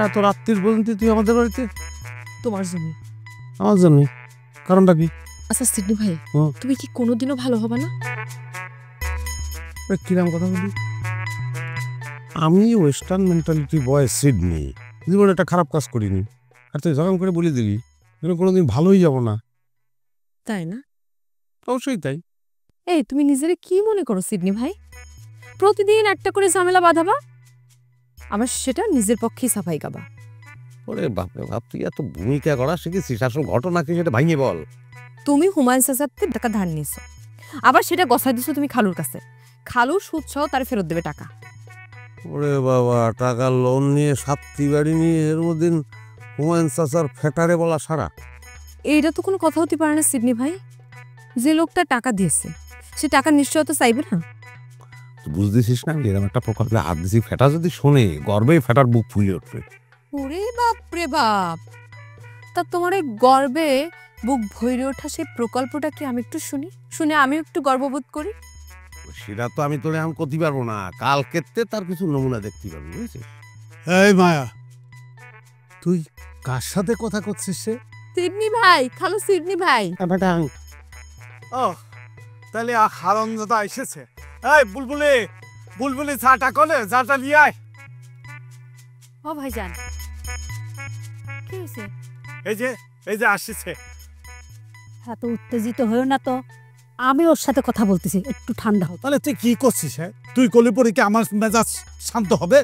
এত রাত্রির পর্যন্ত তুই আমাদের বাড়িতে? তোমার জন্য। আমার জন্য? কারণটা কি? আচ্ছা সিডনি ভাই, তুমি কি কোনোদিনও ভালো হবে না? কিরম কথা বলি? আমি ওয়েস্টার্ন মেন্টালিটি বয় সিডনি, জীবনে একটা খারাপ কাজ করিনি, আর তুই জগাম করে বলে দিবি কোনোদিন ভালোই যাব না। তাই না? অবশ্যই তাই। এই তুমি নিজেরে কি মনে করো সিডনি ভাই? প্রতিদিন একটা করে ঝামেলা বাঁধাবা, আবার সেটা নিজের পক্ষেই সাফাই গাবা। ওরে বাপরে বাপ, তুই এত ভূমিকা করা শিখেছিস, আসল ঘটনা কি সেটা ভাঙিয়ে বল। তুমি হুমায়ুন চাচাতে টাকা ধার নিয়েছো, আবার সেটা গছাই দিছো তুমি খালুর কাছে। খালুর সুদ সহ তার ফেরত দেবে টাকা। ওরে বাবা, টাকা লোন নিয়ে 7টি বাড়ি নিয়ে এর মধ্যে হুমায়ুন চাচার ফেটারে বলা সারা। এইটা তো কোনো কথা হতে পারে না সিডনি ভাই। যে লোকটা টাকা দিয়েছে সে টাকার নিশ্চয়তা চাইবে না? বুঝতেছিস না, এরকম একটা প্রকল্পে হাত দিছি, ফেটা যদি শোনে গর্বে ফেটার বুক ফুলে উঠবে। ওরে বাপ রে বাপ, তা তোমার এই গর্বে বুক ভরে ওঠা সেই প্রকল্পটা কি আমি একটু শুনে আমিও একটু গর্ববোধ করি? সেটা তো আমি তোরে এখন করতে পারবো না, কাল ক্ষেত্রে তার কিছু নমুনা দেখতে পারবি, বুঝেছিস? এই মায়া, তুই কার সাথে কথা করছিস? সে সিডনি ভাই, খালু সিডনি ভাই। ও তাহলে হারামজাদা এসেছে। এই বুলবুলি, বুলবুলি চাটা কলে চাটা নিয়ে আয়। ও ভাইজান, কি হয়েছে? এই যে আসছে। এত উত্তেজিত হয়েও না তো, আমি ওর সাথে কথা বলতেছি, একটু ঠান্ডা হোক। তাহলে তুই কি করছিস? তুই কলে পরে কি আমার মেজাজ শান্ত হবে?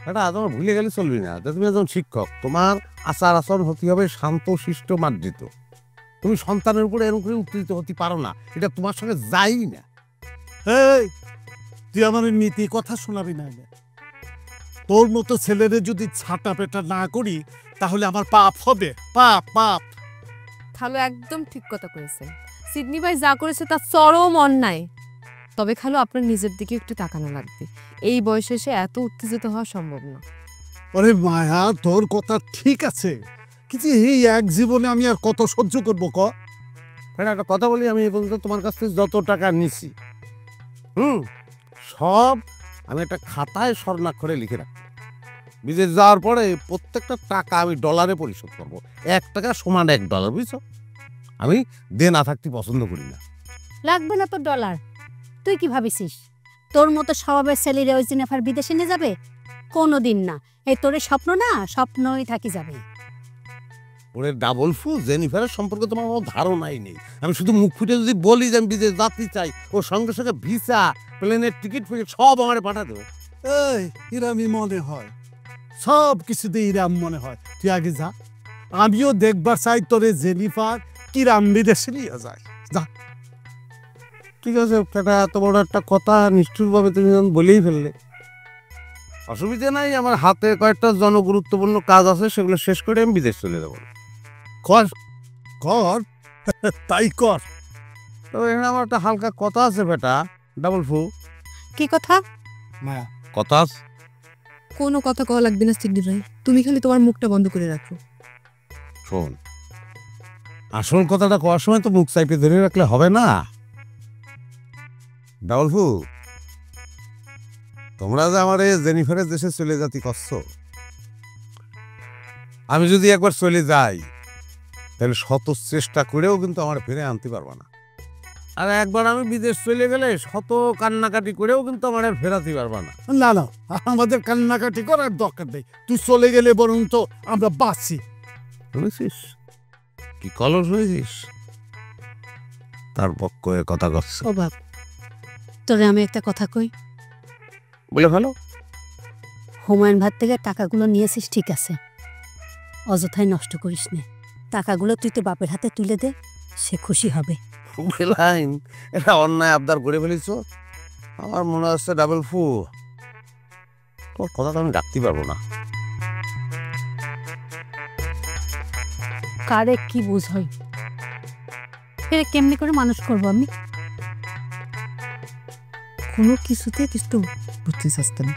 এটা তোমার ভুলে গেলে চলবি না, তুমি একজন শিক্ষক, তোমার আচার আচরণ হতে হবে শান্ত শিষ্ট মার্জিত। তুমি সন্তানের উপরে এরকম করে উত্তেজিত হতে পারো না, এটা তোমার সঙ্গে যাই না। এই তুই আমার নীতি কথা শোনাবি না। তোর মতো ছেলেরে যদি ছাটা পেটা না করি তাহলে আমার পাপ হবে, পাপ পাপ। খালু একদম ঠিক কথা করেছেন। সিডনি ভাই যা করেছে তা চরম অন্যায়। তবে খালু আপনার নিজের দিকে একটু তাকানো লাগবে, এই বয়সে এসে এত উত্তেজিত হওয়া সম্ভব না। ওরে মায়া, তোর কথা ঠিক আছে, কিন্তু এই এক জীবনে আমি আর কত সহ্য করবো? একটা কথা বলি, আমি এই পর্যন্ত তোমার কাছ থেকে যত টাকা নিছি সব আমি একটা খাতায় স্বর্ণাক্ষরে লিখে রাখি। বিদেশ যাওয়ার পরে প্রত্যেকটা টাকা আমি ডলারে পরিশোধ করবো, $1 সমান $1, বুঝছো? আমি দিয়ে না থাকতে পছন্দ করি না। লাগবে না তোর ডলার। তুই কি ভাবিছিস তোর মতো স্বভাবের ছেলেরা ওই জিনেফার বিদেশে নিয়ে যাবে? কোনোদিন না। এই তোর স্বপ্ন না, স্বপ্নই থাকি যাবে। ওরে ডাবল ফু, জেনিফারের সম্পর্কে তোমার কোনো ধারণাই নেই। আমি শুধু মুখ ফুটে যদি বলি যে আমি বিদেশ যাত্রী চাই, ও সঙ্গে সঙ্গে ভিসা, প্লেনের টিকিট ফিকিট সব আমার পাঠা দেবে। এই ইরামি মনে হয়, সব কিছুতে ইরাম মনে হয়। তুই আগে যা, আমিও দেখবার চাই তোরে জেনিফার কিরাম বিদেশে নিয়ে যায়। যা। ঠিক আছে, এটা এত বড় একটা কথা নিষ্ঠুরভাবে তুমি যখন বলেই ফেললে, অসুবিধা নাই। আমার হাতে কয়েকটা জনগুরুত্বপূর্ণ কাজ আছে, সেগুলো শেষ করে আমি বিদেশ চলে যাবো। কর কর, তাই কর। তো এখানে আমার একটা হালকা কথা আছে বেটা, ডাবল ফু। কি কথা? মায়া, কথা আছে? কোনো কথা কওয়া লাগবে না সিডনি ভাই, তুমি খালি তোমার মুখটা বন্ধ করে রাখো। শোন, আসল কথাটা কওয়ার সময় তো মুখ চাইপে ধরে রাখলে হবে না। ডাবল ফু, তোমরা যে আমার এই জেনিফারের দেশে চলে যাতি করছো, আমি যদি একবার চলে যাই তাহলে শত চেষ্টা করেও কিন্তু আমার ফিরে আনতে পারবো না। আর একবার আমি বিদেশ চলে গেলে শত কান্নাকাটি করেও কিন্তু আমার আর ফেরাতে পারবো না। না না, আমাদের কান্নাকাটি করার দরকার নেই। তুই চলে গেলে বরং তো আমরা বাঁচি। শুনেছিস কি কলস হয়েছিস? তার পক্ষে কথা করছে। ও বাপ, তোরে আমি একটা কথা কই। বলে ভালো। হুমায়ুন ভাত থেকে টাকাগুলো নিয়েছিস ঠিক আছে, অযথাই নষ্ট করিস নে। টাকাগুলো তুই তোর বাপের হাতে তুলে দে, সে খুশি হবে। বেলাইন, এটা অন্যায় আবদার করে ফেলিস। আমার মনে হচ্ছে ডাবল ফু, তোর কথা তো আমি রাখতে পারবো না। কারে কি বুঝ হয়, এর কেমনি করে মানুষ করবো আমি? কোনো কিছুতে কিছু বুঝতে চাচ্ছি না।